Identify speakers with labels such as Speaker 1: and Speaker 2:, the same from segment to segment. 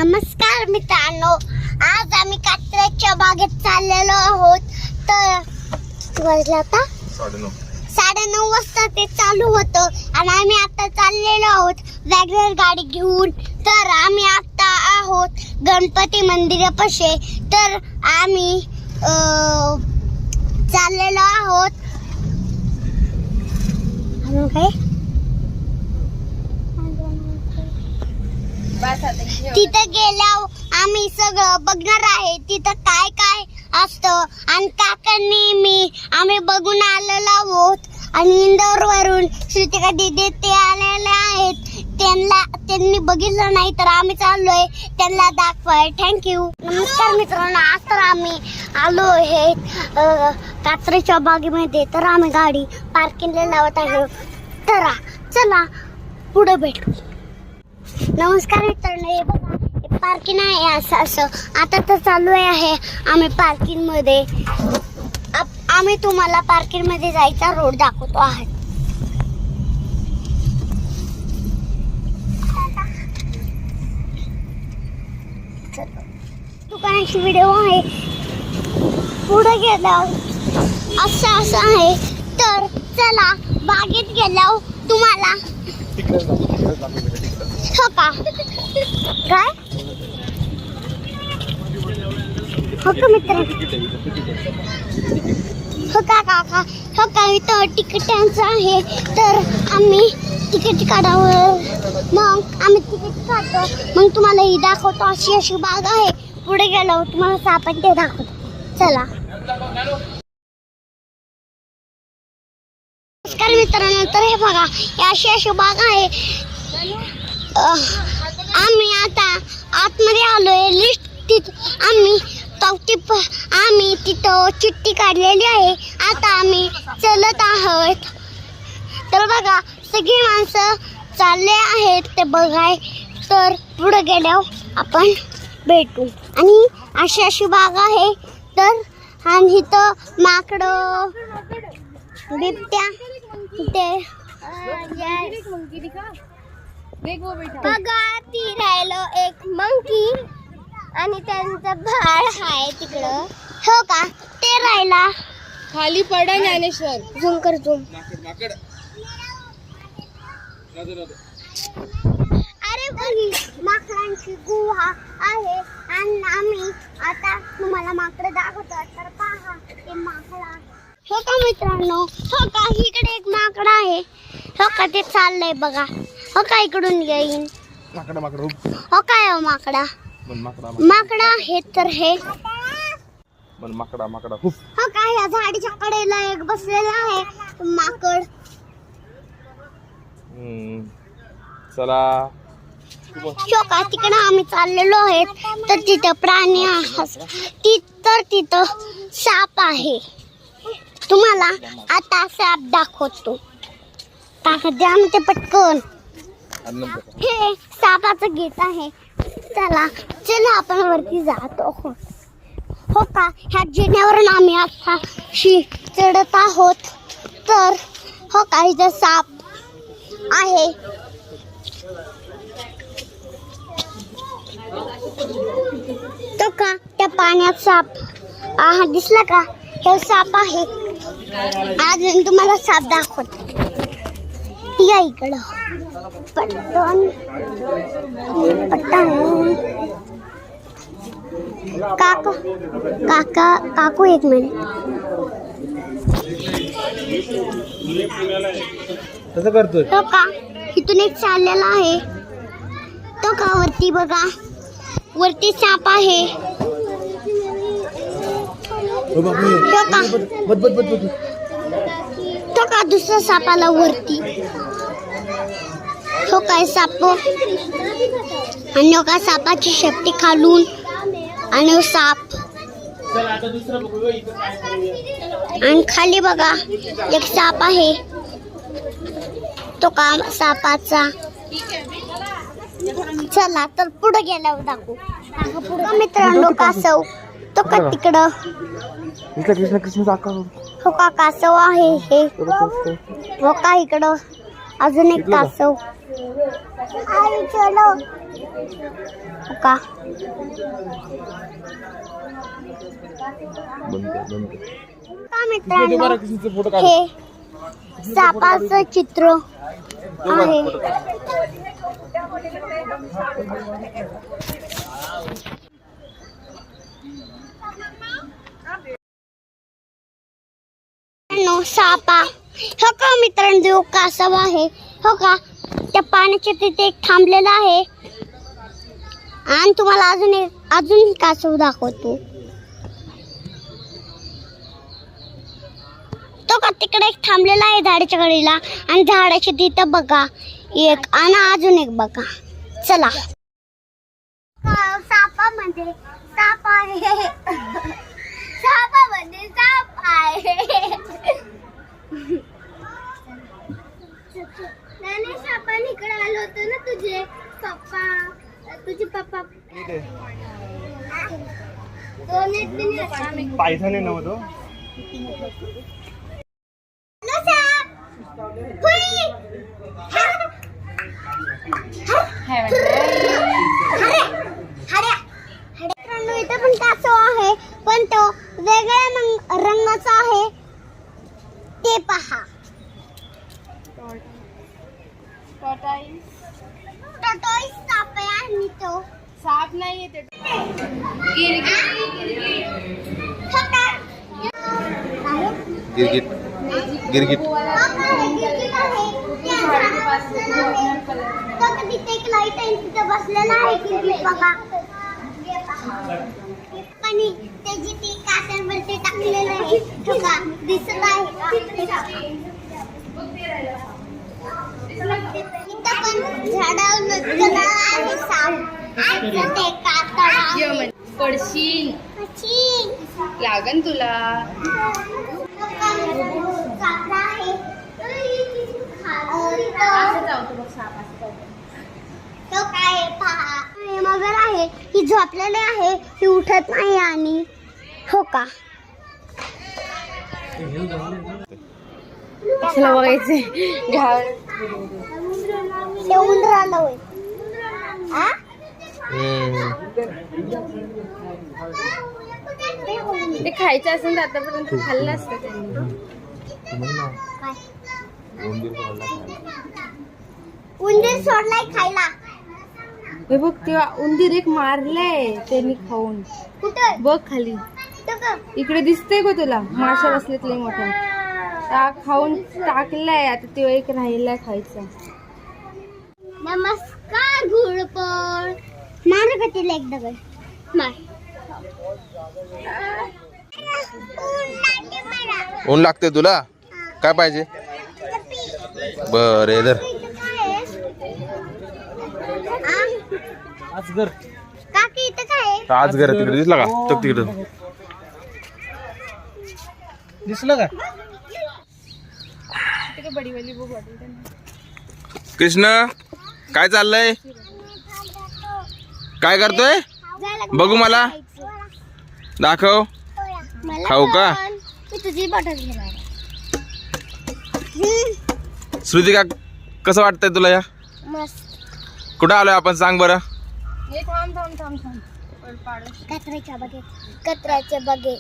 Speaker 1: नमस्कार मित्रांनो, आज आम्ही कात्रजच्या बागेत चाललेलो आहोत. तर वाजले आता 9:30 वाजता ते चालू होतं आणि आम्ही आता चाललेलो आहोत वॅगनर गाडी घेऊन. तर आम्ही आता आहोत गणपती मंदिरापाशी. तर आम्ही चाललेलो आहोत. तिथं गेल्यावर आम्ही सगळं बघणार आहे तिथं काय काय असतं. आणि काकांनी आम्ही बघून आलेलो आहोत. आणि इंदोर वरून श्रुतिका दीदी ते आलेले आहेत. त्यांनी बघितलं नाही तर आम्ही चाललोय त्यांना दाखवाय. थँक्यू. नमस्कार मित्रांनो, आज तर आम्ही आलो आहे कात्रजच्या बागेमध्ये. तर आम्ही गाडी पार्किंगला लावत आहे. तर चला पुढे भेटू. नमस्कार मित्रांनो, हे बघा पार्किंग आहे. असं आता तर चालू आहे आम्ही पार्किंग मध्ये. आम्ही तुम्हाला पार्किंग मध्ये जायचा रोड दाखवतो आहे. दुकानाची व्हिडिओ आहे. पुढे गेल्यावर असं आहे. तर चला बागेत गेल्यावर तुम्हाला हो का काय हो का मित्र हो का काका हो का इथं तिकिटांचं आहे. तर आम्ही तिकीट काढावं. मग आम्ही तिकीट काढतो. मग तुम्हाला ही दाखवतो. अशी बाग आहे. पुढे गेलो तुम्हाला सापड ते दाखवतो. चला. नमस्कार मित्रांनो, तर हे बघा अशी बाग आहे. आम्ही आता आतमध्ये आलोय. लिस्ट आम्ही तिथं चिठ्ठी काढलेली आहे. आता आम्ही चलत आहोत. तर बघा सगळी माणसं चालले आहेत ते बघाय. तर पुढे गेल्यावर आपण भेटू. आणि अशी बाग आहे. तर आणि इथं माकडं बिबट्या ते बघा ती राहिलो एक मंकी आणि त्यांचं बाळ आहे तिकडं. हो का ते राहिला
Speaker 2: खाली पडा ज्ञानेश्वर.
Speaker 1: झूम कर झूम. अरे बघी माकडांची गुहा आहे. आणि आम्ही आता तुम्हाला माकड दाखवतो. तर पहा ते माकडा. हो का मित्रांनो, हो का इकडे एक माकड आहे. हो का ते चाललंय बघा. हो का इकडून येईन. हो काय हो माकडा आहे. तर हे हो का या झाडीच्या कडेला एक बसलेला आहे माकड.
Speaker 3: चला
Speaker 1: हो का तिकडे आम्ही चाललेलो आहे. तर तिथं प्राणी तिथं साप आहे. तुम्हाला आता साप दाखवतो. द्या ते पटकन. हे सापाचं गेट आहे. चला आपण वरती जातो. हो का ह्या जिन्यावरून आम्ही आता चढत आहोत. तर हो का इथं साप आहे. तो का त्या पाण्यात साप दिसला का. हे साप आहे. अजून तुम्हाला साप दाखवतो. या इकडं पटकन काकू एक मिनिट.
Speaker 3: कसं करतोय.
Speaker 1: तो का इथून एक चाललेला आहे. तो का वरती बघा वरती साप आहे. तो का दुसरा सापाला वरती. हो काय साप आणि का सापाची शेपटी खालून आणि साप आणि खाली बघा एक साप आहे. तो का सापाचा. चला तर पुढे गेल्यावर दाखवू. पुढे मित्रांनो कासव. तो का तिकडं
Speaker 3: कृष्ण
Speaker 1: हो का कासव आहे. हे हो का इकडं अजून एक कासव. आई चलो का का मित्रांनो, हे सापाचं चित्र आहे. सापा हो का मित्रांनो, कासव आहे हो का. त्या पाण्याच्या तिथे एक थांबलेला आहे आणि तुम्हाला अजून कासव दाखवतो. तो का तिकडे एक थांबलेला आहे झाडाच्या कडेला आणि झाडाच्या तिथं बघा एक आणि अजून एक बघा. चला, सापामध्ये साप आहे. सापामध्ये साप आहे. नाही, सापाने इकडे आलो होतो ना तुझे पप्पा
Speaker 3: पायथाने नव्हतो.
Speaker 1: इथं पण कासव आहे, पण तो वेगळ्या रंगाचा आहे. ते पहा, टॉर्टोइस साप आहे आणि तो
Speaker 2: साप नाहीये ते.
Speaker 3: गिरगिट गिरगिट
Speaker 1: तिथे एक लाईट आहे, तिथे बसलेला आहे गिरगिट बघा. आणि त्याची ती काट्यांवरती टाकलेलं आहे बघा, दिसत आहे. इथं पण झाडावर लटकलेला आहे साप. ते कातळा
Speaker 2: पडशील, लागन तुला.
Speaker 1: कातळा आहे. तो काय पहा, मगर आहे. ही झोपलेली आहे, ही उठत नाही आणि हो का.
Speaker 2: कशाला बघायचे
Speaker 1: ते उंदराला होय.
Speaker 2: ते खायचं असेल तर आतापर्यंत खाल्लं असतं त्यांनी.
Speaker 1: उंदीर सोडलाय खायला.
Speaker 2: हे बघ, तेव्हा उंदीर एक मारलंय त्यांनी खाऊन.
Speaker 1: कुठं
Speaker 2: बघ खाली इकडे दिसतंय का तुला, माशा बसलेत लय मोठा. खाऊन टाकलाय, आता तेव्हा एक राहिलाय खायचा.
Speaker 1: नमस्कार घोडपण. मार का तिला एक दगड मार.
Speaker 3: ऊन लागते तुला, काय पाहिजे? बर इधर
Speaker 1: काकी इथं काय
Speaker 3: आज घर तिकडे दिसला का? तो तिकडे दिसलं का?
Speaker 2: बडीवाली बघ वाटेल त्यांना.
Speaker 3: कृष्ण काय चाललंय, काय करतोय? बघू मला दाखव. खाऊ का?
Speaker 1: तुझी बॉटल घेणार.
Speaker 3: श्रुतिका कसं वाटतंय तुला? या
Speaker 1: मस्त.
Speaker 3: कुठं आलोय आपण सांग बरं?
Speaker 2: हे थांब थांब थांब थांब.
Speaker 1: कचऱ्याच्या बघे.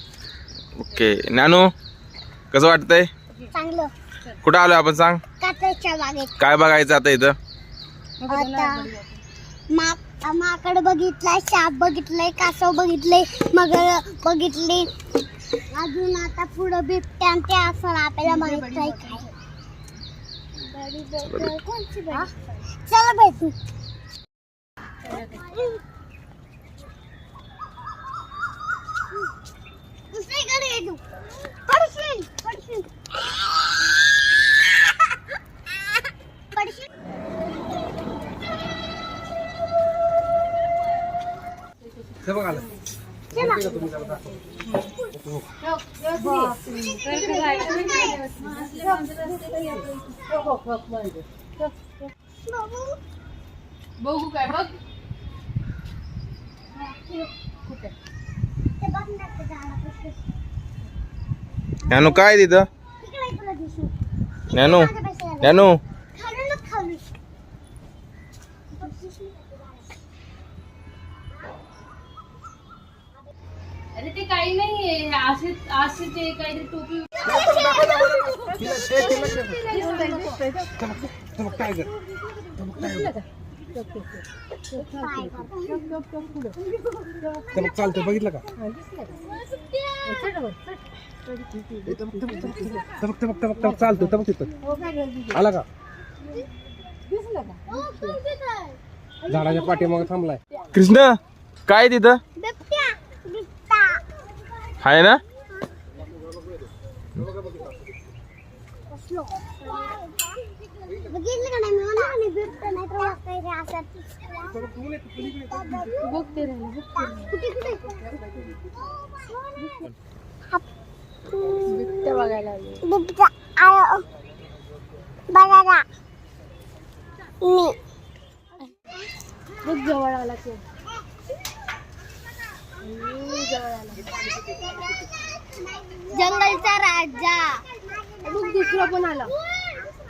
Speaker 3: ओके ज्ञानू कसं वाटतंय?
Speaker 1: चांगलं.
Speaker 3: कुठं आलोय आपण सांग?
Speaker 1: कचऱ्याच्या बागेत.
Speaker 3: काय बघायचं आता इथं?
Speaker 1: आता माकड बघितलाय, साप बघितलंय, कासव बघितलंय, मगर बघितली. अजून आता पुढं बिबट्या ते असं आपल्याला माहित नाही काय. कोणची बडी? चला भेटू. दुसरीकडे येऊ. पडशील पडशील पडशील.
Speaker 2: बघू काय बघ.
Speaker 3: ज्ञानू काय तिथं? ज्ञानू ज्ञानू
Speaker 2: अरे ते काही नाहीये, असे असे ते काहीतरी टोपी.
Speaker 4: चालतं बघितलं का चालतं तिथं आला का झाडाच्या पाठीमागे थांबलाय.
Speaker 3: कृष्ण काय तिथं
Speaker 1: बिबट्या बिबटा
Speaker 3: आहे ना?
Speaker 1: बघितलं का नाही मी म्हणा आणि बिबट्या नाही तर वाजता इथे असं
Speaker 2: बघ ते राहिलं, बघ ते राहिलं. बिबट्या बघायला आले.
Speaker 1: बिबट्या आयो बघा मी
Speaker 2: बघ जवळ आला ते. जवळ आला.
Speaker 1: जंगलचा राजा.
Speaker 2: बघ दुसरा पण आला.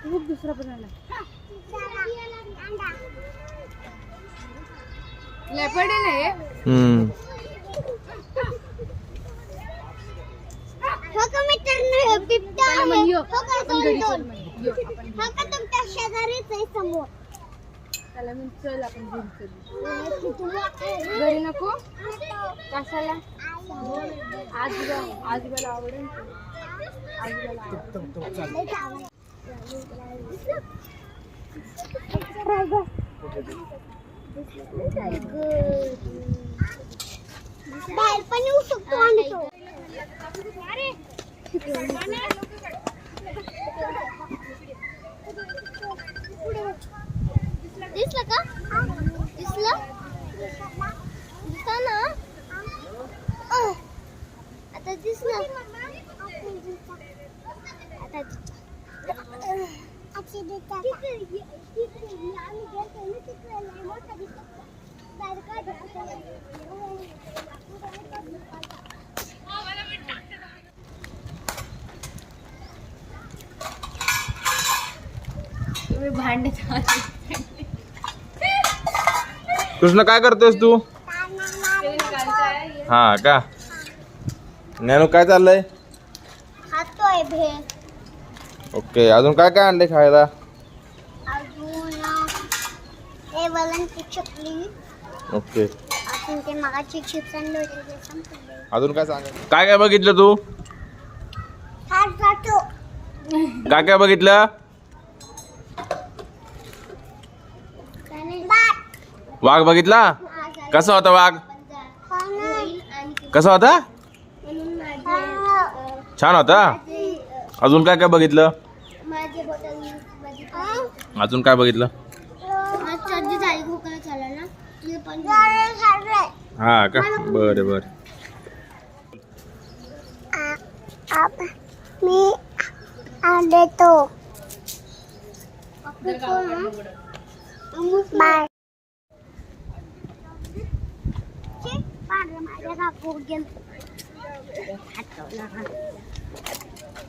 Speaker 2: बघ दुसरा पण आला. लेपर्ड आहे ना हे?
Speaker 1: हो का मित्रांनो हे बिबट्या
Speaker 2: त्याला
Speaker 1: आहे.
Speaker 2: म्हण यो.
Speaker 1: हो का
Speaker 2: आपण घरी
Speaker 1: दोन
Speaker 2: चल
Speaker 1: दोन
Speaker 2: म्हण. यो, आपण घरी.
Speaker 1: हो का तुमच्या शेजारीच आहे समोर.
Speaker 2: त्याला म्हण चल आपण घरी चल. घरी नको कशाला? आजोबाला आवडेल. आजोबाला आवडेल.
Speaker 1: बाहेर पण येऊ शकतो आणि तो. दिसलं का? दिसलं? दिसलं ना? आता दिसलं. आता
Speaker 2: तुम्ही भांडत आहात.
Speaker 3: कृष्ण काय करतोयस तू? हा का? ज्ञानू काय चाललंय?
Speaker 1: खातोय भेळ.
Speaker 3: ओके, अजून काय काय आणले खायला?
Speaker 1: अजून हे वलणची चकली.
Speaker 3: ओके,
Speaker 1: अजून ते मगाची चिप्स आणले होते ते संपले.
Speaker 3: अजून काय सांग? काय काय बघितलं तू?
Speaker 1: खात जातो.
Speaker 3: काय काय बघितलं? वाघ बघितला? कसा होता वाघ? कसा होता? छान होता. अजून काय काय बघितलं? अजून काय बघितलं?
Speaker 1: सर्दी झाली खोकला झाला ना.
Speaker 3: हा का? बरं बरं.
Speaker 1: मी देतो. बाय.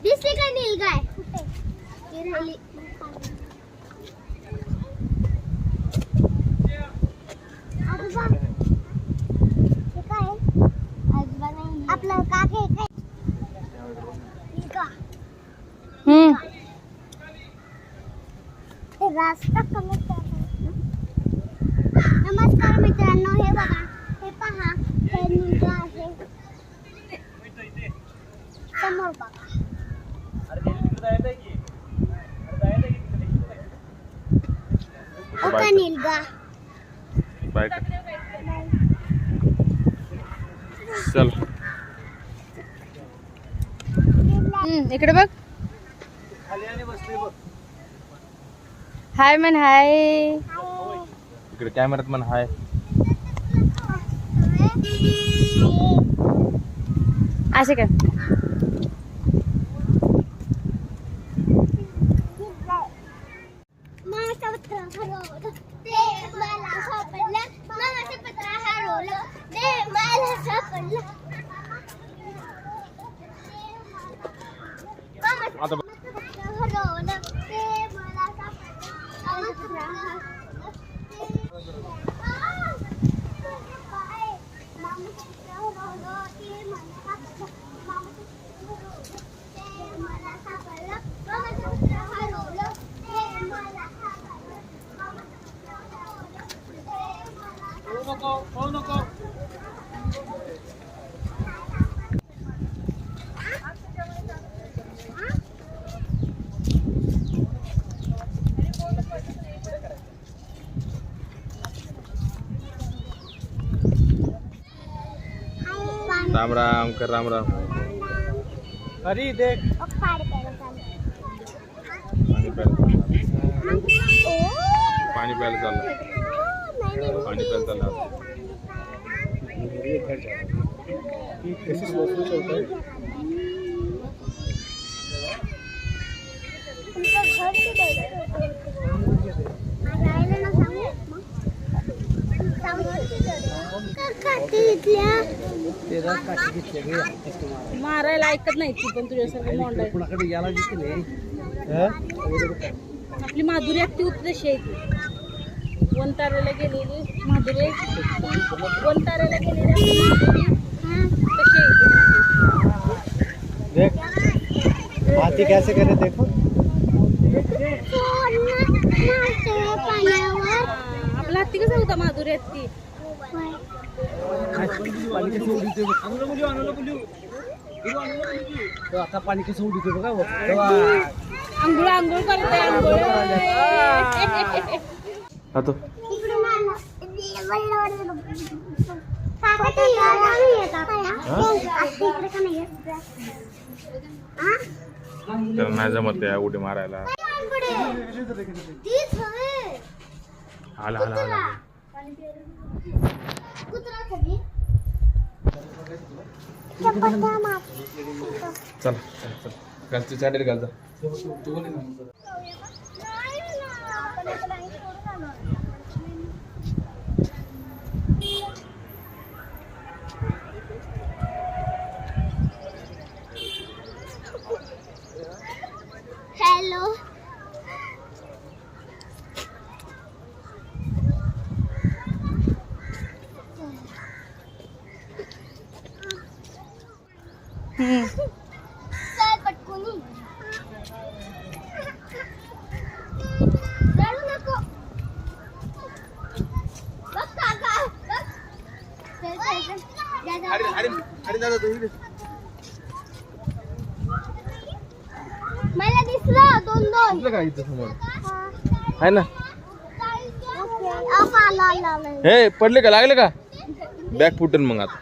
Speaker 1: दिसली का नील गाय? कुठे राहिली? आजोबा हे काय? आजोबा नाही. आपलं काके काय? नील का? ते रास्ता कमी करायचा. नमस्कार मित्रांनो, हे बघा, हे पहा, हे मुलगा आहे समोर बघा. ओका नीलगा.
Speaker 3: बाय. चल.
Speaker 2: इकडे बघ. हाय म्हण. हाय.
Speaker 3: इकडे कॅमेरात पण हाय.
Speaker 2: असे कर.
Speaker 1: मामाचं पत्र हरवलं ते मला सापडलं. मामाचं पत्र हरवलं ते मला सापडलं.
Speaker 3: आता
Speaker 1: पत्र हरवलं ते मला सापडलं. मामाचं पत्र हरवलं ते मामाचं पत्र हरवलं ते मला
Speaker 3: राम राम कर राम राम.
Speaker 4: अरे देख
Speaker 3: पाणी प्यायला पाणी प्यायला चाललं. पाणी प्यायला चाललं.
Speaker 4: कशी स्लो ठेवताय.
Speaker 2: मारायला ऐकत नाही ती पण तुझ्यासारखं मोंड
Speaker 4: कुणाकडे यायला दिसते
Speaker 2: आपली माधुरी ऍक्टिव्ह होती तशी आहे ती. वनताऱ्याला गेलेली माधुरी, वनताऱ्याला गेलेली आपली माधुरी तशी आहे ती.
Speaker 4: देख हाथी कैसे करे देखो.
Speaker 2: आपला हत्ती कसा होता माधुरी हत्ती.
Speaker 4: आता पाणी कसं उडीते बघा.
Speaker 2: आंघोळ आंघोळ करते आंघोळ.
Speaker 3: आता त्याला नाही जमत त्या उडी मारायला. आला आला आला. चल चल चल घालते चाटेल घालता.
Speaker 1: हॅलो चल पटकुनी. रडू नको. बघ काका बघ. चल चल चल. जा, जा. मला दिसलं दोन
Speaker 3: का इथं समोर आहे ना.
Speaker 1: आला
Speaker 3: हे पडले का लागले का. बॅग फुटन मग आता.